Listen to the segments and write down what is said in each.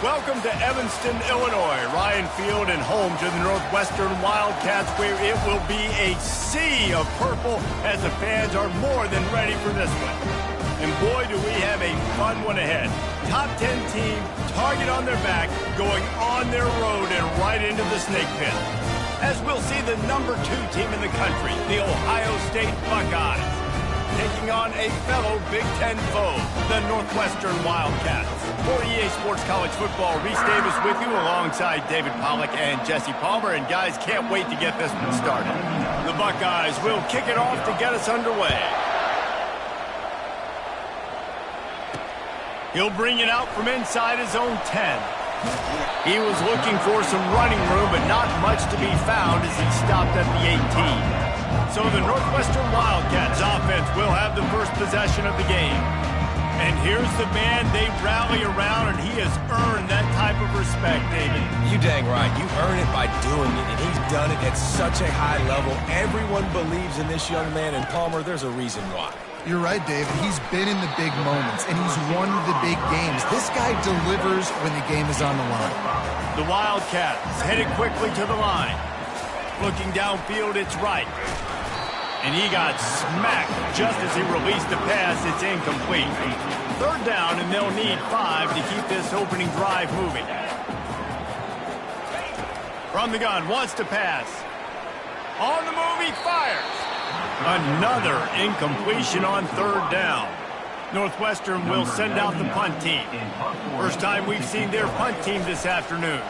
Welcome to Evanston, Illinois, Ryan Field, and home to the Northwestern Wildcats, where it will be a sea of purple as the fans are more than ready for this one. And boy, do we have a fun one ahead. Top 10 team, target on their back, going on their road and right into the snake pit. As we'll see the number 2 team in the country, the Ohio State Buckeyes, taking on a fellow Big Ten foe, the Northwestern Wildcats. For EA Sports College Football, Reese Davis with you alongside David Pollack and Jesse Palmer. And guys, can't wait to get this one started. The Buckeyes will kick it off to get us underway. He'll bring it out from inside his own 10. He was looking for some running room, but not much to be found as he stopped at the 18. So the Northwestern Wildcats offense will have the first possession of the game. And here's the man they rally around, and he has earned that type of respect, David. You dang right. You earn it by doing it, and he's done it at such a high level. Everyone believes in this young man, and Palmer, there's a reason why. You're right, David. He's been in the big moments, and he's won the big games. This guy delivers when the game is on the line. The Wildcats headed quickly to the line. Looking downfield, it's right. And he got smacked just as he released the pass. It's incomplete. Third down, and they'll need 5 to keep this opening drive moving. From the gun, wants to pass. On the move, he fires. Another incompletion on third down. Northwestern will send out the punt team. First time we've seen their punt team this afternoon.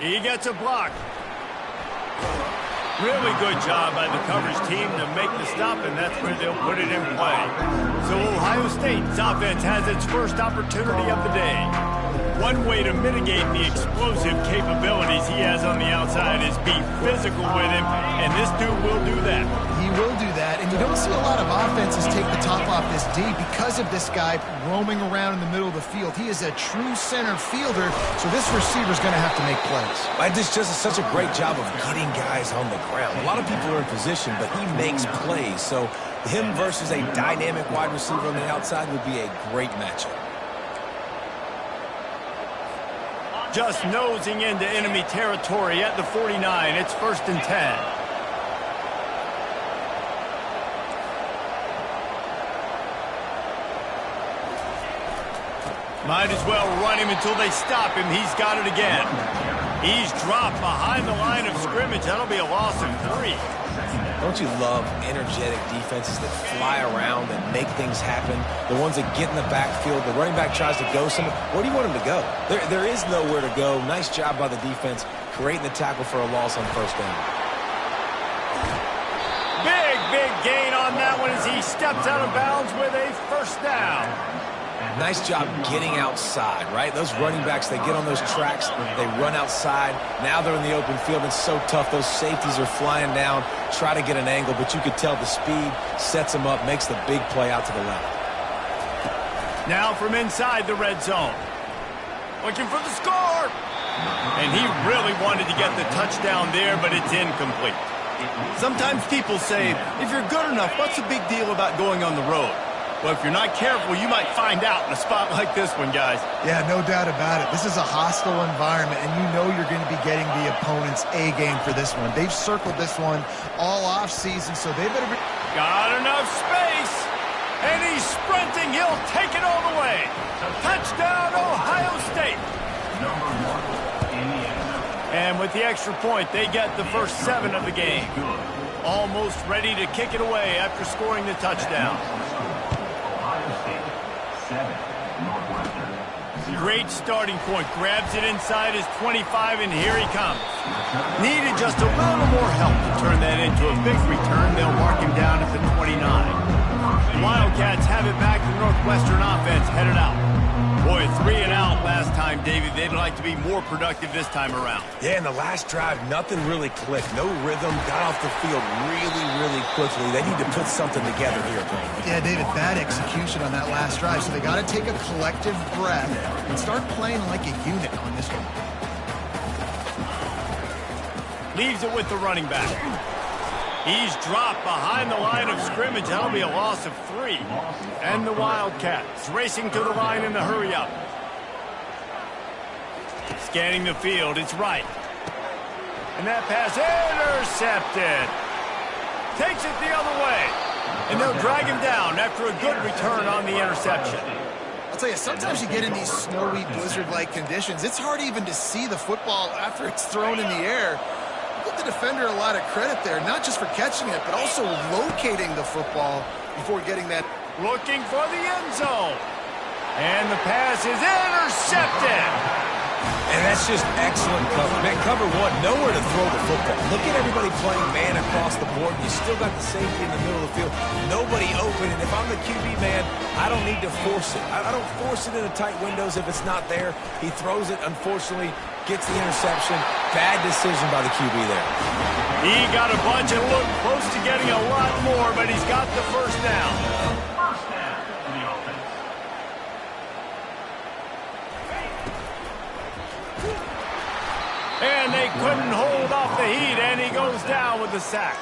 He gets a block. Really good job by the coverage team to make the stop, and that's where they'll put it in play. So Ohio State's offense has its first opportunity of the day. One way to mitigate the explosive capabilities he has on the outside is be physical with him, and this dude will do that. He will do that, and you don't see a lot of offenses take the top off this D because of this guy roaming around in the middle of the field. He is a true center fielder, so this receiver's going to have to make plays. This just is such a great job of getting guys on the ground. A lot of people are in position, but he makes plays, so him versus a dynamic wide receiver on the outside would be a great matchup. Just nosing into enemy territory at the 49. It's 1st and 10. Might as well run him until they stop him. He's got it again. He's dropped behind the line of scrimmage. That'll be a loss of 3. Don't you love energetic defenses that fly around and make things happen? The ones that get in the backfield, the running back tries to go somewhere. Where do you want him to go? There is nowhere to go. Nice job by the defense creating the tackle for a loss on first down. Big gain on that one as he steps out of bounds with a first down. Nice job getting outside, right? Those running backs, they get on those tracks, they run outside. Now they're in the open field. It's so tough. Those safeties are flying down, try to get an angle, but you could tell the speed sets them up, makes the big play out to the left. Now from inside the red zone. Looking for the score. And he really wanted to get the touchdown there, but it's incomplete. Sometimes people say, if you're good enough, what's the big deal about going on the road? Well, if you're not careful, you might find out in a spot like this one, guys. Yeah, no doubt about it. This is a hostile environment, and you know you're going to be getting the opponent's A-game for this one. They've circled this one all off-season, so they better be... Got enough space, and he's sprinting. He'll take it all the way. Touchdown, Ohio State. And with the extra point, they get the first 7 of the game. Almost ready to kick it away after scoring the touchdown. Great starting point. Grabs it inside his 25, and here he comes. Needed just a little more help to turn that into a big return. They'll mark him down at the 29. The Wildcats have it back. The Northwestern offense headed out. Boy, 3 and out last time, Davey. They'd like to be more productive this time around. Yeah, in the last drive, nothing really clicked. No rhythm. Got off the field really quickly. They need to put something together here. Yeah, David, bad execution on that last drive. So they got to take a collective breath and start playing like a unit on this one. Leaves it with the running back. He's dropped behind the line of scrimmage. That'll be a loss of 3. And the Wildcats racing to the line in the hurry-up. Scanning the field, it's right. And that pass intercepted. Takes it the other way. And they'll drag him down after a good return on the interception. I'll tell you, sometimes you get in these snowy, blizzard-like conditions. It's hard even to see the football after it's thrown in the air. Give the defender a lot of credit there, not just for catching it, but also locating the football before getting that. Looking for the end zone. And the pass is intercepted. And that's just excellent cover. Man, cover one, nowhere to throw the football. Look at everybody playing man across the board. You still got the safety in the middle of the field. Nobody open. And if I'm the QB, man, I don't need to force it. I don't force it into tight windows if it's not there. He throws it, unfortunately, gets the interception. Bad decision by the QB there. He got a bunch and looked close to getting a lot more, but he's got the first down. And they couldn't hold off the heat, and he goes down with the sack.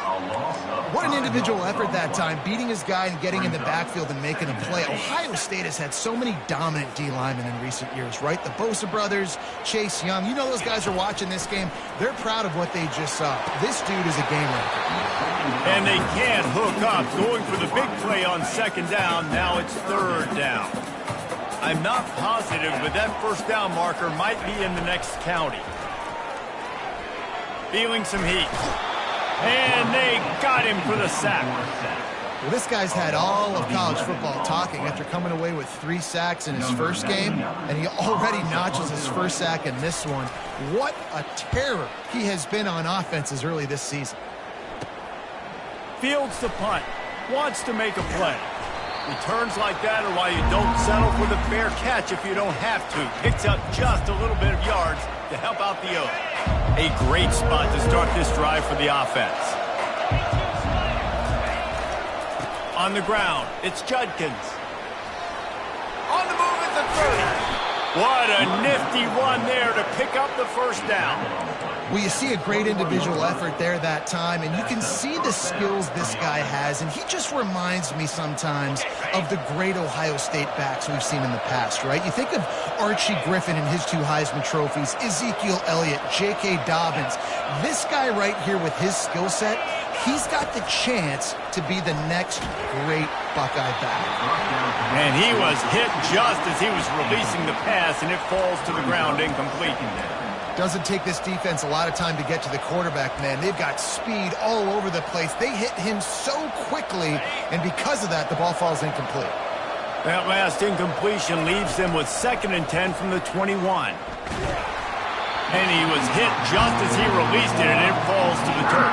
What an individual effort that time, beating his guy and getting in the backfield and making a play. Ohio State has had so many dominant D linemen in recent years, right? The Bosa brothers, Chase Young. You know those guys are watching this game. They're proud of what they just saw. This dude is a game wrecker. And they can't hook up. Going for the big play on second down. Now it's third down. I'm not positive, but that first down marker might be in the next county. Feeling some heat. And they got him for the sack. Well, this guy's had all of college football talking after coming away with 3 sacks in his first game, and he already notches his first sack in this one. What a terror he has been on offenses early this season. Fields the punt. Wants to make a play. Returns like that are why you don't settle for the fair catch if you don't have to. Picks up just a little bit of yards to help out the Oaks. A great spot to start this drive for the offense. On the ground, it's Judkins. On the move at the 30. What a nifty run there to pick up the first down. Well, you see a great individual effort there that time, and you can see the skills this guy has, and he just reminds me sometimes of the great Ohio State backs we've seen in the past, right? You think of Archie Griffin and his 2 Heisman trophies, Ezekiel Elliott, J.K. Dobbins. This guy right here with his skill set, he's got the chance to be the next great Buckeye back. And he was hit just as he was releasing the pass, and it falls to the ground incomplete. Doesn't take this defense a lot of time to get to the quarterback, man. They've got speed all over the place. They hit him so quickly, and because of that, the ball falls incomplete. That last incompletion leaves them with 2nd and 10 from the 21. And he was hit just as he released it, and it falls to the turf.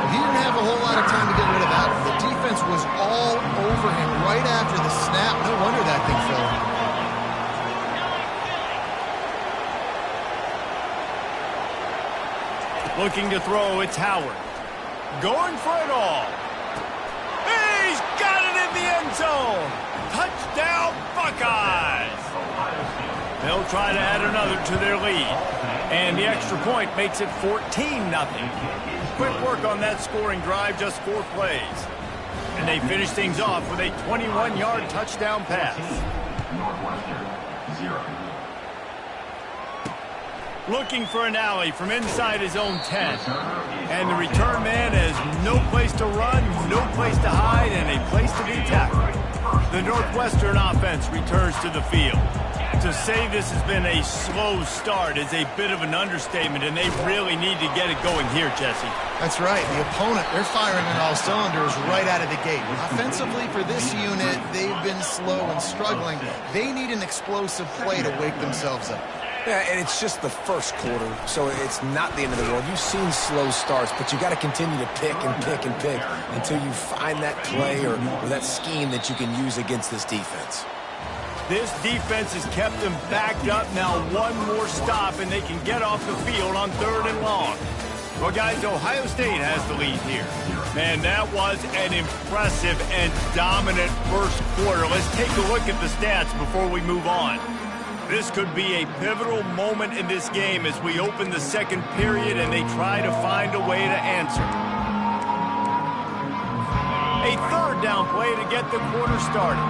He didn't have a whole lot of time to get rid of that one. The defense was all over him right after the snap. No wonder that thing fell. Looking to throw, it's Howard. Going for it all. He's got it in the end zone. Touchdown, Buckeyes. They'll try to add another to their lead. And the extra point makes it 14-0. Quick work on that scoring drive, just 4 plays. And they finish things off with a 21-yard touchdown pass. Northwestern, 0. Looking for an alley from inside his own 10. And the return man has no place to run, no place to hide, and a place to be tackled. The Northwestern offense returns to the field. To say this has been a slow start is a bit of an understatement, and they really need to get it going here, Jesse. That's right. The opponent, they're firing on all cylinders right out of the gate. Offensively for this unit, they've been slow and struggling. They need an explosive play to wake themselves up. Yeah, and it's just the first quarter, so it's not the end of the world. You've seen slow starts, but you got to continue to pick and pick and pick until you find that play or that scheme that you can use against this defense. This defense has kept them backed up. Now one more stop, and they can get off the field on 3rd and long. Well, guys, Ohio State has the lead here. Man, that was an impressive and dominant first quarter. Let's take a look at the stats before we move on. This could be a pivotal moment in this game as we open the second period and they try to find a way to answer. third down play to get the quarter started.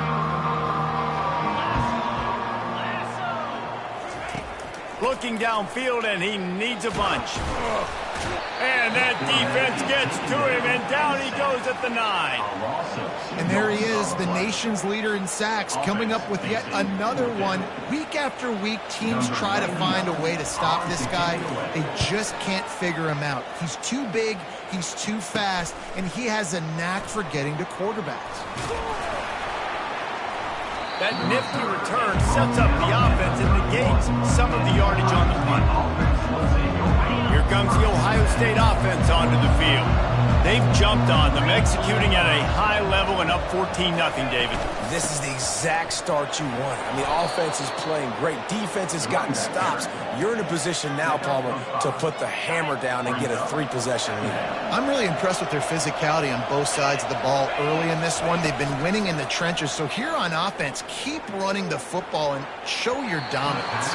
Looking downfield, and he needs a bunch. And that defense gets to him, and down he goes at the 9. And there he is, the nation's leader in sacks, coming up with yet another one. Week after week, teams try to find a way to stop this guy. They just can't figure him out. He's too big, he's too fast, and he has a knack for getting to quarterbacks. That nifty return sets up the offense and negates some of the yardage on the punt. Here comes the Ohio State offense onto the field. They've jumped on them, executing at a high level and up 14-0, David. This is the exact start you want. I mean, offense is playing great. Defense has gotten stops. You're in a position now, Palmer, to put the hammer down and get a 3-possession lead. I'm really impressed with their physicality on both sides of the ball early in this one. They've been winning in the trenches. So here on offense, keep running the football and show your dominance.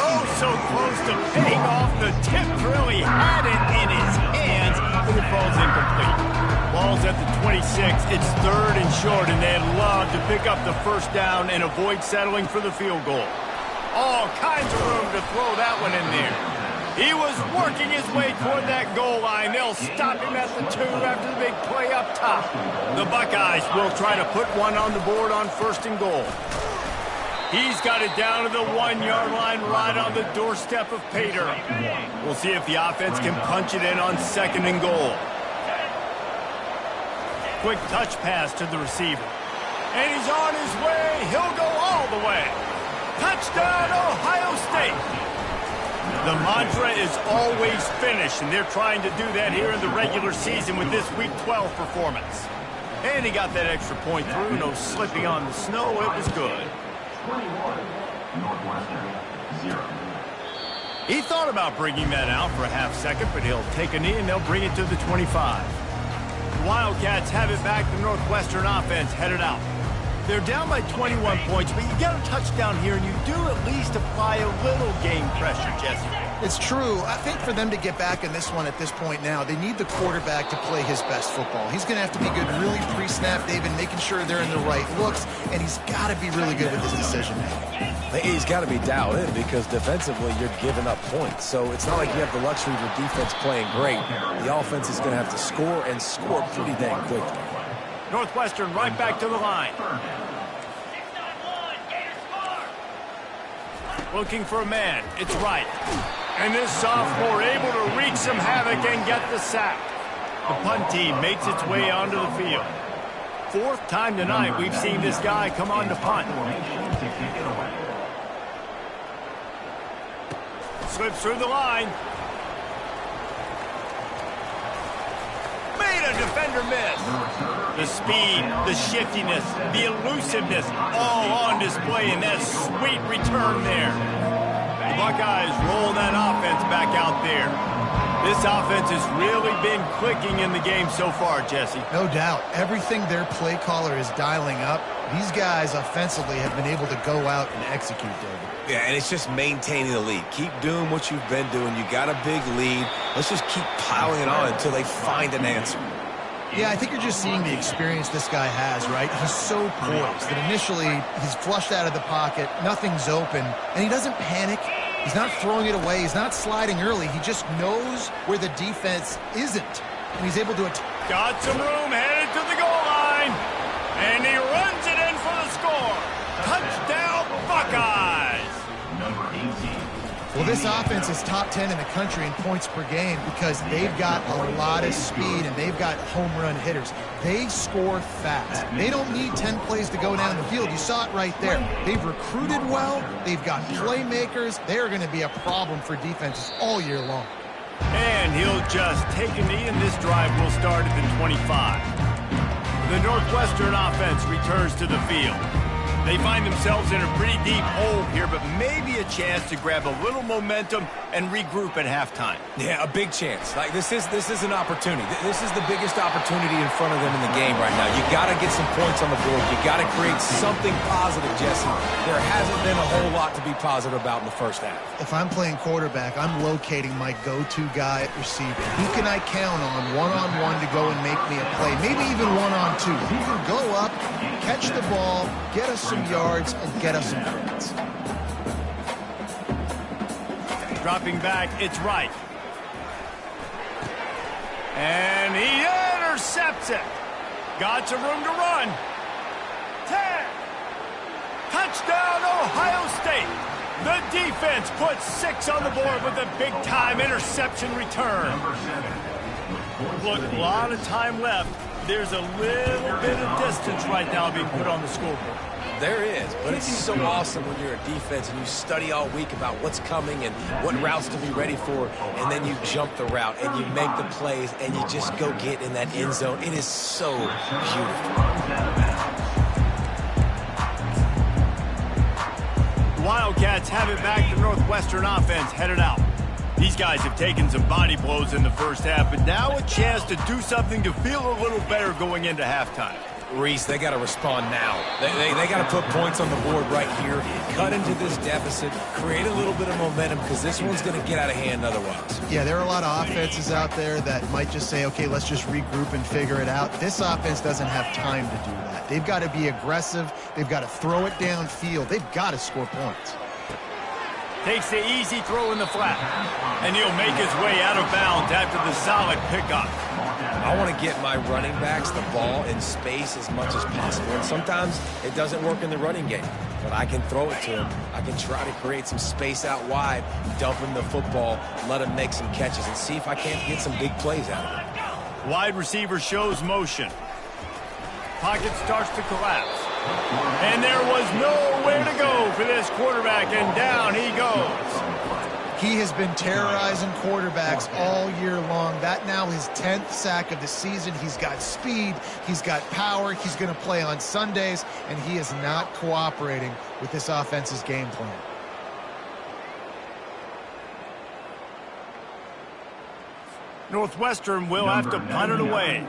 Oh, so close to paying off. The tip really had it in his hands, but it falls incomplete. Ball's at the 26. It's third and short, and they'd love to pick up the first down and avoid settling for the field goal. All kinds of room to throw that one in there. He was working his way toward that goal line. They'll stop him at the 2 after the big play up top. The Buckeyes will try to put one on the board on first and goal. He's got it down to the 1-yard line right on the doorstep of Pater. We'll see if the offense can punch it in on second and goal. Quick touch pass to the receiver. And he's on his way. He'll go all the way. Touchdown, Ohio State. The mantra is always finish, and they're trying to do that here in the regular season with this Week 12 performance. And he got that extra point through. No slipping on the snow. It was good. 21, Northwestern, 0. He thought about bringing that out for a half second, but he'll take a knee and they'll bring it to the 25. The Wildcats have it back. The Northwestern offense headed out. They're down by 21 points, but you get a touchdown here, and you do at least apply a little game pressure, Jesse. It's true. I think for them to get back in this one at this point now, they need the quarterback to play his best football. He's going to have to be good really pre-snap, David, making sure they're in the right looks, and he's got to be really good with his decision-making. He's got to be dialed in because defensively you're giving up points. So it's not like you have the luxury of your defense playing great. The offense is going to have to score and score pretty dang quickly. Northwestern right back to the line. Looking for a man. It's right. And this sophomore able to wreak some havoc and get the sack. The punt team makes its way onto the field. Fourth time tonight we've seen this guy come on to punt. Slips through the line. Made a defender miss. The speed, the shiftiness, the elusiveness, all on display in that sweet return there. The Buckeyes roll that offense back out there. This offense has really been clicking in the game so far, Jesse. No doubt. Everything their play caller is dialing up, these guys offensively have been able to go out and execute, David. Yeah, and it's just maintaining the lead. Keep doing what you've been doing. You got a big lead. Let's just keep piling it on until they find an answer. Yeah, I think you're just seeing the experience this guy has, right? He's so poised that initially he's flushed out of the pocket, nothing's open, and he doesn't panic. He's not throwing it away. He's not sliding early. He just knows where the defense isn't, and he's able to attack. Got some room, headed to the goal line, and he runs it in for the score. Touchdown, Buckeyes! Number 18. Well, this offense is top 10 in the country in points per game because they've got a lot of speed and they've got home run hitters. They score fast. They don't need 10 plays to go down the field. You saw it right there. They've recruited well. They've got playmakers. They're going to be a problem for defenses all year long. And he'll just take a knee, and this drive will start at the 25. The Northwestern offense returns to the field. They find themselves in a pretty deep hole here, but maybe a chance to grab a little momentum and regroup at halftime. Yeah, a big chance. Like this is an opportunity. This is the biggest opportunity in front of them in the game right now. You got to get some points on the board. You got to create something positive, Jesse. There hasn't been a whole lot to be positive about in the first half. If I'm playing quarterback, I'm locating my go-to guy at receiver. Who can I count on one-on-one to go and make me a play? Maybe even one-on-two. Who can go up, catch the ball, get us some yards, and get us some points. Dropping back, it's right. And he intercepts it. Got some room to run. 10. Touchdown, Ohio State. The defense puts 6 on the board with a big-time interception return. Look, a lot of time left. There's a little bit of distance right now being put on the scoreboard. There is, but it's so awesome when you're a defense and you study all week about what's coming and what routes to be ready for, and then you jump the route and you make the plays and you just go get in that end zone. It is so beautiful. The Wildcats have it back. The Northwestern offense headed out. These guys have taken some body blows in the first half, but now a chance to do something to feel a little better going into halftime. Reese, they got to respond now. They got to put points on the board right here, cut into this deficit, create a little bit of momentum because this one's going to get out of hand otherwise. Yeah, there are a lot of offenses out there that might just say, okay, let's just regroup and figure it out. This offense doesn't have time to do that. They've got to be aggressive. They've got to throw it downfield. They've got to score points. Takes the easy throw in the flat, and he'll make his way out of bounds after the solid pickup. I want to get my running backs the ball in space as much as possible, and sometimes it doesn't work in the running game, but I can throw it to him. I can try to create some space out wide, dump him the football, let him make some catches, and see if I can't get some big plays out of him. Wide receiver shows motion. Pocket starts to collapse. And there was nowhere to go for this quarterback, and down he goes. He has been terrorizing quarterbacks all year long. That now his 10th sack of the season. He's got speed. He's got power. He's going to play on Sundays, and he is not cooperating with this offense's game plan. Northwestern will have to punt it away.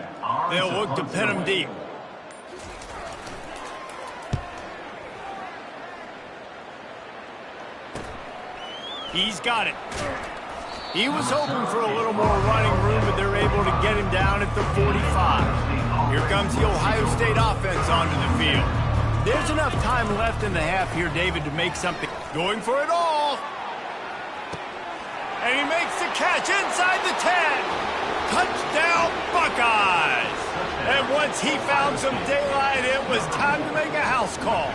They'll look to pin him deep. He's got it. He was hoping for a little more running room, but they're able to get him down at the 45. Here comes the Ohio State offense onto the field. There's enough time left in the half here, David, to make something. Going for it all. And he makes the catch inside the 10. Touchdown, Buckeyes. And once he found some daylight, it was time to make a house call.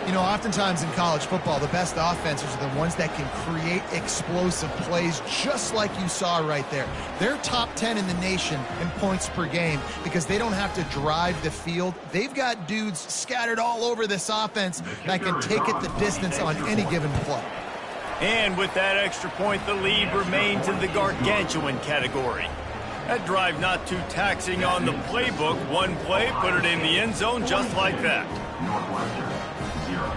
You know, oftentimes in college football, the best offenses are the ones that can create explosive plays just like you saw right there. They're top 10 in the nation in points per game because they don't have to drive the field. They've got dudes scattered all over this offense that can take it the distance on any given play. And with that extra point, the lead remains in the gargantuan category. That drive not too taxing on the playbook. One play, put it in the end zone just like that. Northwestern, 0.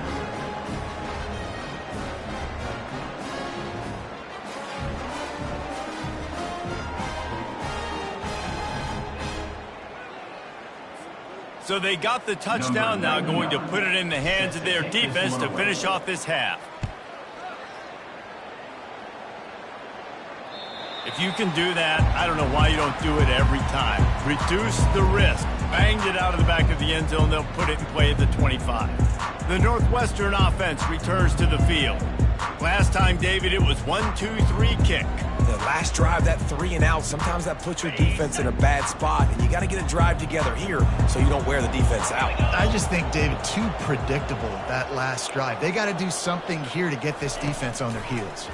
So they got the touchdown, now going to put it in the hands of their defense to finish off this half. If you can do that, I don't know why you don't do it every time. Reduce the risk. Banged it out of the back of the end zone. They'll put it in play at the 25. The Northwestern offense returns to the field. Last time, David, it was 1-2-3 kick. The last drive, that 3 and out, sometimes that puts your defense in a bad spot, and you got to get a drive together here so you don't wear the defense out. I just think, David, too predictable, that last drive. They got to do something here to get this defense on their heels.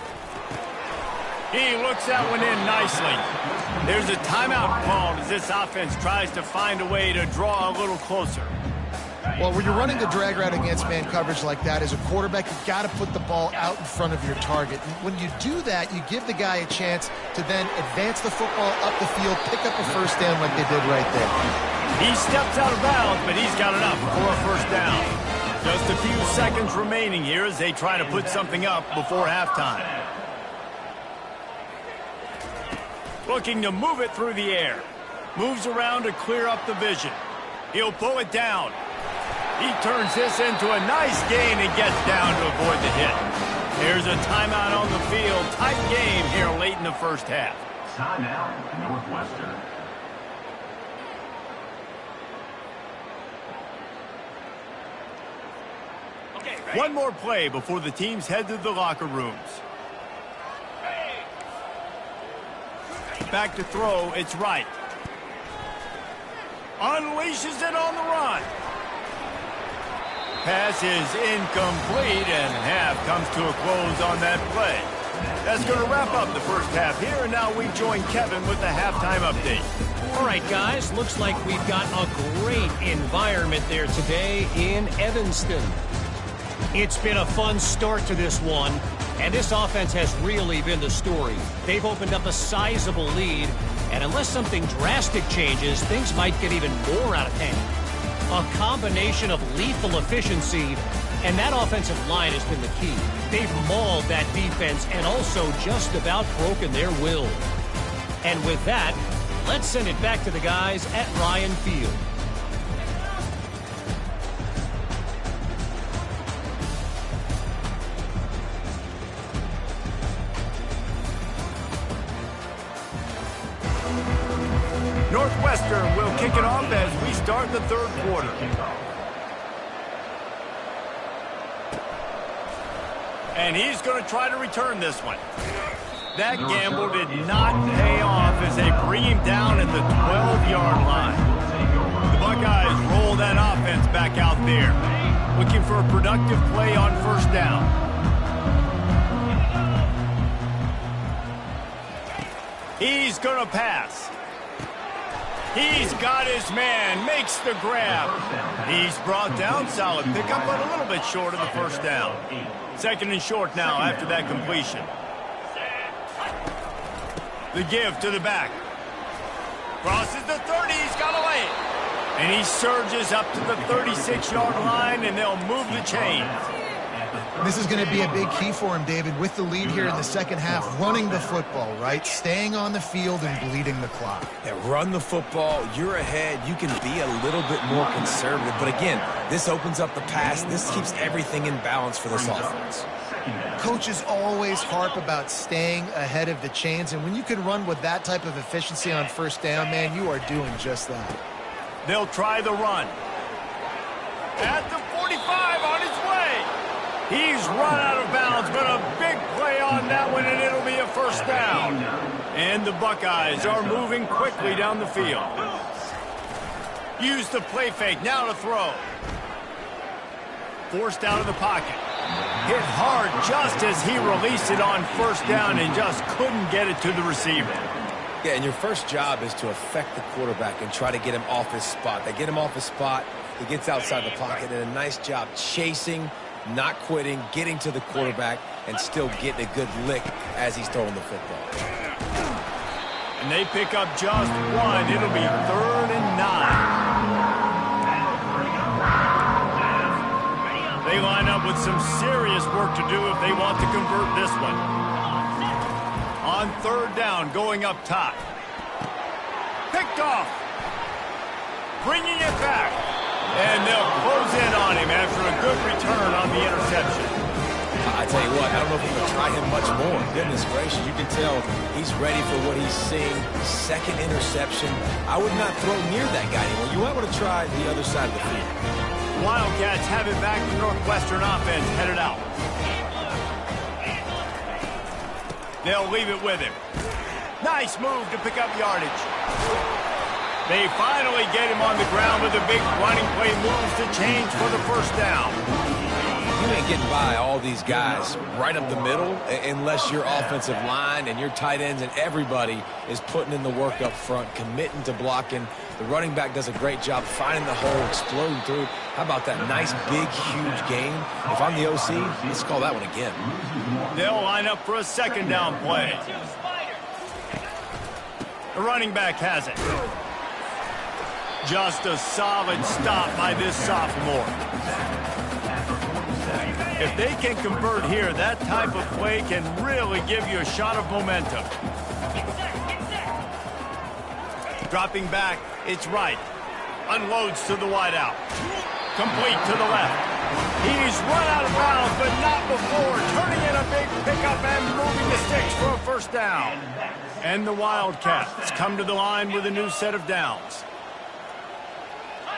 He looks that one in nicely. There's a timeout called as this offense tries to find a way to draw a little closer. Well, when you're running the drag route against man coverage like that, as a quarterback, you've got to put the ball out in front of your target. And when you do that, you give the guy a chance to then advance the football up the field, pick up a first down like they did right there. He steps out of bounds, but he's got enough for a first down. Just a few seconds remaining here as they try to put something up before halftime. Looking to move it through the air. Moves around to clear up the vision. He'll pull it down. He turns this into a nice gain and gets down to avoid the hit. There's a timeout on the field. Tight game here late in the first half. Timeout, Northwestern. One more play before the teams head to the locker rooms. Back to throw, it's right. Unleashes it on the run. Pass is incomplete, and half comes to a close on that play. That's going to wrap up the first half here, and now we join Kevin with the halftime update. All right, guys, looks like we've got a great environment there today in Evanston. It's been a fun start to this one, and this offense has really been the story. They've opened up a sizable lead, and unless something drastic changes, things might get even more out of hand. A combination of lethal efficiency, and that offensive line has been the key. They've mauled that defense and also just about broken their will. And with that, let's send it back to the guys at Ryan Field. Northwestern will kick it off as we start the third quarter. And he's going to try to return this one. That gamble did not pay off as they bring him down at the 12-yard line. The Buckeyes roll that offense back out there, looking for a productive play on first down. He's going to pass. He's got his man, makes the grab. He's brought down, solid pickup, but a little bit short of the first down. Second and short now after that completion. The give to the back. Crosses the 30, he's got away. And he surges up to the 36-yard line, and they'll move the chains. This is going to be a big key for him, David, with the lead here in the second half, running the football, right? Staying on the field and bleeding the clock. Yeah, run the football. You're ahead. You can be a little bit more conservative. But again, this opens up the pass. This keeps everything in balance for this offense. Coaches always harp about staying ahead of the chains, and when you can run with that type of efficiency on first down, man, you are doing just that. They'll try the run. At the 45 on his way. He's run out of bounds, but a big play on that one, and it'll be a first down. And the Buckeyes are moving quickly down the field. Use the play fake, now to throw. Forced out of the pocket. Hit hard just as he released it on first down and just couldn't get it to the receiver. Yeah, and your first job is to affect the quarterback and try to get him off his spot. They get him off his spot, he gets outside the pocket, and a nice job chasing, not quitting, getting to the quarterback, and still getting a good lick as he's throwing the football. And they pick up just one. It'll be 3rd and 9. They line up with some serious work to do if they want to convert this one. On 3rd down, going up top. Picked off. Bringing it back. And they'll close in on him after a good return on the interception. I tell you what, I don't know if we're going to try him much more. Goodness gracious, you can tell he's ready for what he's seeing. Second interception. I would not throw near that guy anymore. You might want to try the other side of the field. Wildcats have it back. The Northwestern offense headed out. They'll leave it with him. Nice move to pick up yardage. They finally get him on the ground with a big running play, moves to change for the first down. You ain't getting by all these guys right up the middle unless your offensive line and your tight ends and everybody is putting in the work up front, committing to blocking The running back does a great job finding the hole, exploding through. How about that nice, big, huge gain? If I'm the OC, let's call that one again. They'll line up for a second down play. The running back has it. Just a solid stop by this sophomore. If they can convert here, that type of play can really give you a shot of momentum. Dropping back, it's right. Unloads to the wideout. Complete to the left. He's run out of bounds, but not before. Turning in a big pickup and moving the sticks for a first down. And the Wildcats come to the line with a new set of downs.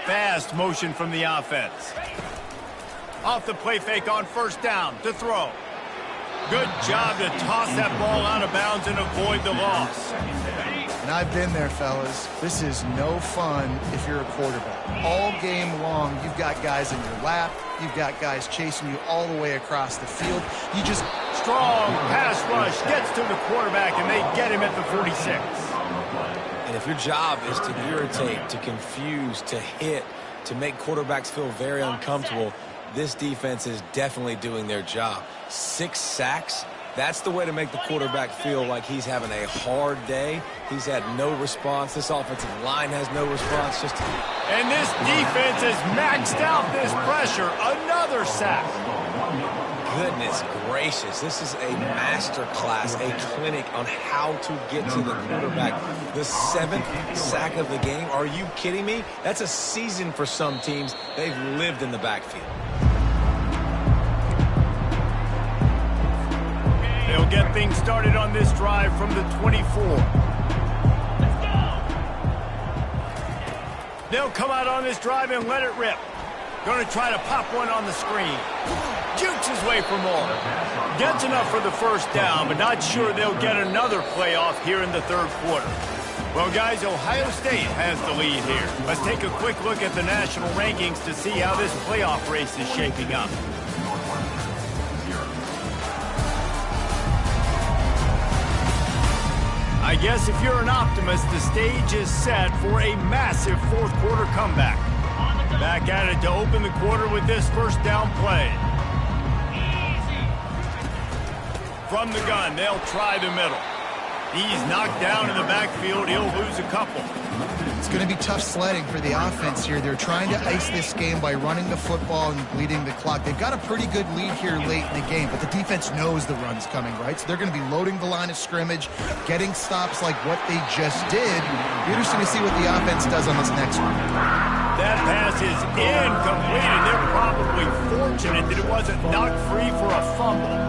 Fast motion from the offense. Off the play fake on first down to throw. Good job to toss that ball out of bounds and avoid the loss. And I've been there, fellas. This is no fun if you're a quarterback. All game long, you've got guys in your lap. You've got guys chasing you all the way across the field. You just... Strong pass rush gets to the quarterback, and they get him at the 46. And if your job is to irritate, to confuse, to hit, to make quarterbacks feel very uncomfortable, this defense is definitely doing their job. 6 sacks. That's the way to make the quarterback feel like he's having a hard day. He's had no response. This offensive line has no response. And this defense has maxed out this pressure. Another sack. Goodness gracious. This is a master class, a clinic on how to get to the quarterback. The 7th sack of the game. Are you kidding me? That's a season for some teams. They've lived in the backfield. They'll get things started on this drive from the 24. They'll come out on this drive and let it rip. Going to try to pop one on the screen. Jukes his way for more. Gets enough for the first down, but not sure they'll get another playoff here in the third quarter. Well, guys, Ohio State has the lead here. Let's take a quick look at the national rankings to see how this playoff race is shaping up. I guess if you're an optimist, the stage is set for a massive fourth quarter comeback. Back at it to open the quarter with this first down play. From the gun, they'll try the middle. He's knocked down in the backfield. He'll lose a couple. It's going to be tough sledding for the offense here. They're trying to ice this game by running the football and bleeding the clock. They've got a pretty good lead here late in the game, but the defense knows the run's coming, right? So they're going to be loading the line of scrimmage, getting stops like what they just did. Be interesting to see what the offense does on this next one. That pass is incomplete, and they're probably fortunate that it wasn't knocked free for a fumble.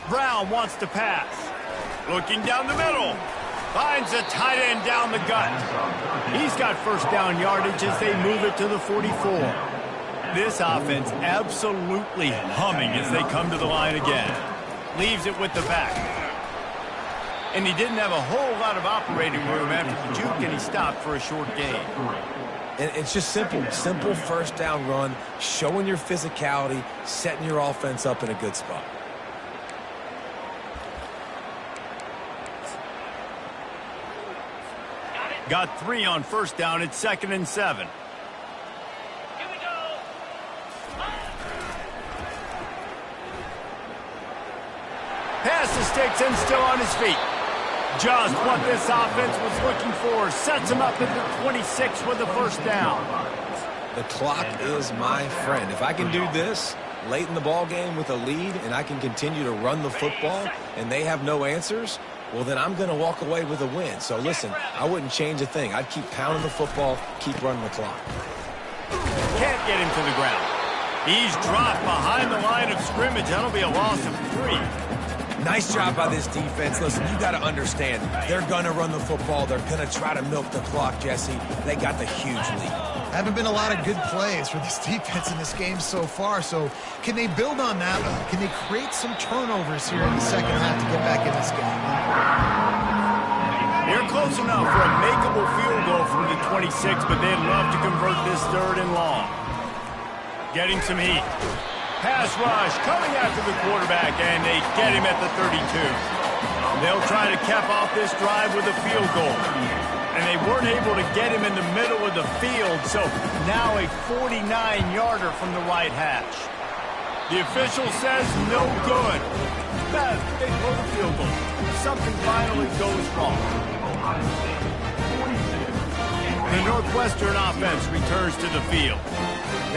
Brown wants to pass. Looking down the middle. Finds a tight end down the gut. He's got first down yardage as they move it to the 44. This offense absolutely humming as they come to the line again. Leaves it with the back. And he didn't have a whole lot of operating room after the juke, and he stopped for a short gain. And it's just simple first down run, showing your physicality, setting your offense up in a good spot. Got 3 on first down. It's 2nd and 7. Here we go. Pass the sticks and still on his feet. Just what this offense was looking for. Sets him up at the 26 with the first down. The clock is my friend. If I can do this late in the ball game with a lead and I can continue to run the football and they have no answers, well, then I'm going to walk away with a win. So, listen, I wouldn't change a thing. I'd keep pounding the football, keep running the clock. Can't get him to the ground. He's dropped behind the line of scrimmage. That'll be a loss of 3. Nice job by this defense. Listen, you got to understand, they're going to run the football. They're going to try to milk the clock, Jesse. They got the huge lead. Haven't been a lot of good plays for this defense in this game so far, so can they build on that? Can they create some turnovers here in the second half to get back in this game? They're close enough for a makeable field goal from the 26, but they'd love to convert this 3rd and long. Getting some heat. Pass rush coming after the quarterback, and they get him at the 32. They'll try to cap off this drive with a field goal. And they weren't able to get him in the middle of the field, so now a 49-yarder from the right hash. The official says no good. They blow the field goal. Something finally goes wrong. The Northwestern offense returns to the field.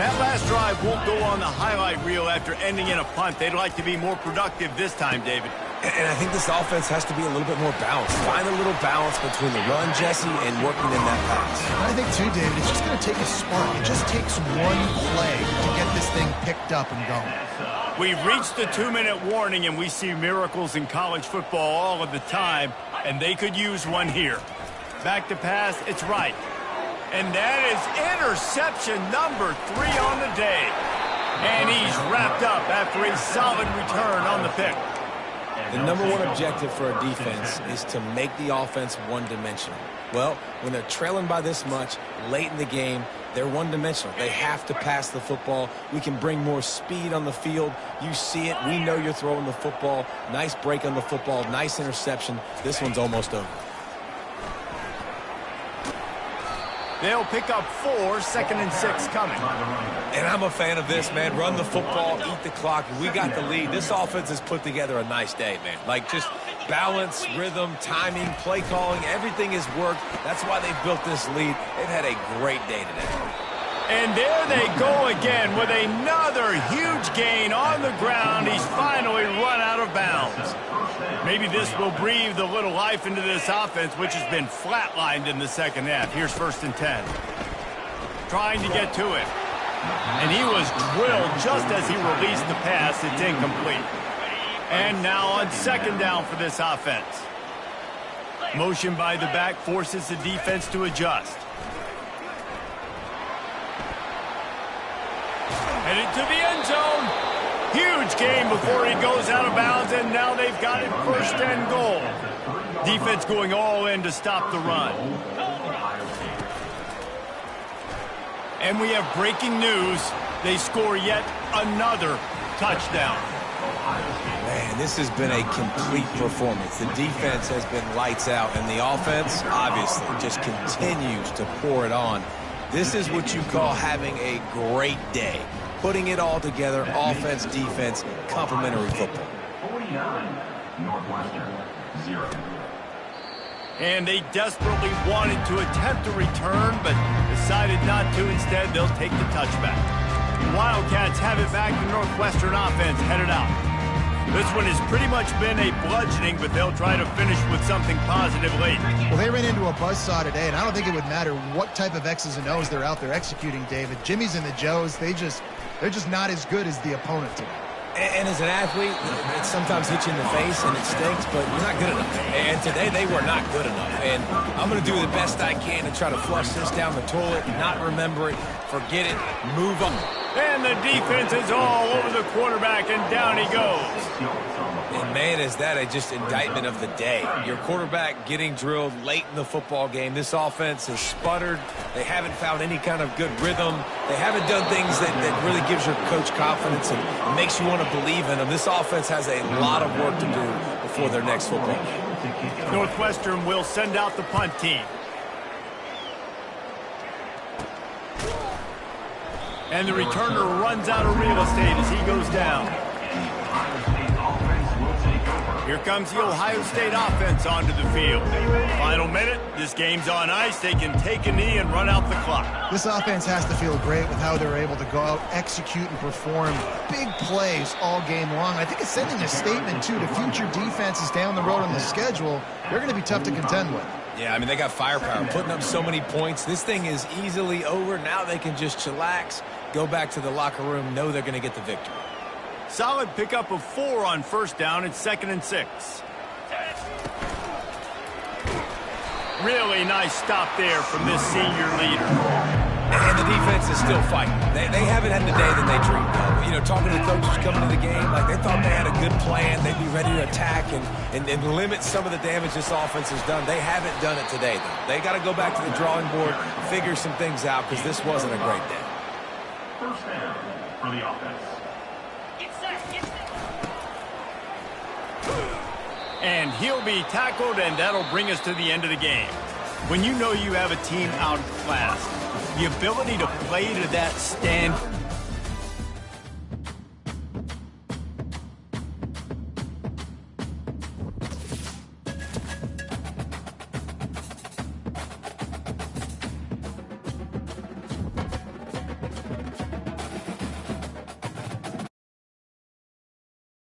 That last drive won't go on the highlight reel after ending in a punt. They'd like to be more productive this time, David. And I think this offense has to be a little bit more balanced. Find a little balance between the run, Jesse, and working in that pass. I think, too, David, it's just going to take a spark. It just takes one play to get this thing picked up and going. We've reached the 2-minute warning, and we see miracles in college football all of the time, and they could use one here. Back to pass, it's right. And that is interception number 3 on the day. And he's wrapped up after a solid return on the pick. The number one objective for a defense is to make the offense one-dimensional. Well, when they're trailing by this much late in the game, they're one-dimensional. They have to pass the football. We can bring more speed on the field. You see it. We know you're throwing the football. Nice break on the football. Nice interception. This one's almost over. They'll pick up 4, 2nd and 6 coming. And I'm a fan of this, man. Run the football, eat the clock. We got the lead. This offense has put together a nice day, man. Like, just balance, rhythm, timing, play calling, everything has worked. That's why they've built this lead. They've had a great day today. And there they go again with another huge gain on the ground. He's finally run out of bounds. Maybe this will breathe a little life into this offense, which has been flatlined in the second half. Here's 1st and 10. Trying to get to it. And he was drilled just as he released the pass. It's incomplete. And now on 2nd down for this offense. Motion by the back forces the defense to adjust. Headed to the end zone. Huge gain before he goes out of bounds, and now they've got it 1st and goal. Defense going all in to stop the run. And we have breaking news. They score yet another touchdown. Man, this has been a complete performance. The defense has been lights out, and the offense, obviously, just continues to pour it on. This is what you call having a great day. Putting it all together, offense, defense, complementary football. 49, Northwestern, 0. And they desperately wanted to attempt a return, but decided not to. Instead, they'll take the touchback. The Wildcats have it back. The Northwestern offense headed out. This one has pretty much been a bludgeoning, but they'll try to finish with something positive late. Well, they ran into a buzzsaw today, and I don't think it would matter what type of X's and O's they're out there executing, David. Jimmy's and the Joes, they're just not as good as the opponent today. And as an athlete, it sometimes hits you in the face and it stinks, but you're not good enough. And today they were not good enough. And I'm going to do the best I can to try to flush this down the toilet, not remember it, forget it, move on. And the defense is all over the quarterback, and down he goes. And, man, is that just indictment of the day. Your quarterback getting drilled late in the football game. This offense has sputtered. They haven't found any kind of good rhythm. They haven't done things that really gives your coach confidence and makes you want to believe in them. This offense has a lot of work to do before their next football game. Northwestern will send out the punt team. And the returner runs out of real estate as he goes down. Here comes the Ohio State offense onto the field. Final minute, this game's on ice. They can take a knee and run out the clock. This offense has to feel great with how they're able to go out, execute, and perform big plays all game long. I think it's sending a statement, too, to future defenses down the road on the schedule. They're going to be tough to contend with. Yeah, I mean, they got firepower, putting up so many points. This thing is easily over. Now they can just chillax, go back to the locker room, know they're going to get the victory. Solid pickup of 4 on 1st down. It's 2nd and 6. Really nice stop there from this senior leader. And the defense is still fighting. They haven't had the day that they dreamed of. You know, talking to the coaches coming to the game, like they thought they had a good plan. They'd be ready to attack and limit some of the damage this offense has done. They haven't done it today, though. They got to go back to the drawing board, figure some things out, because this wasn't a great day. 1st down for the offense. And he'll be tackled, and that'll bring us to the end of the game. When you know you have a team outclassed, the ability to play to that stand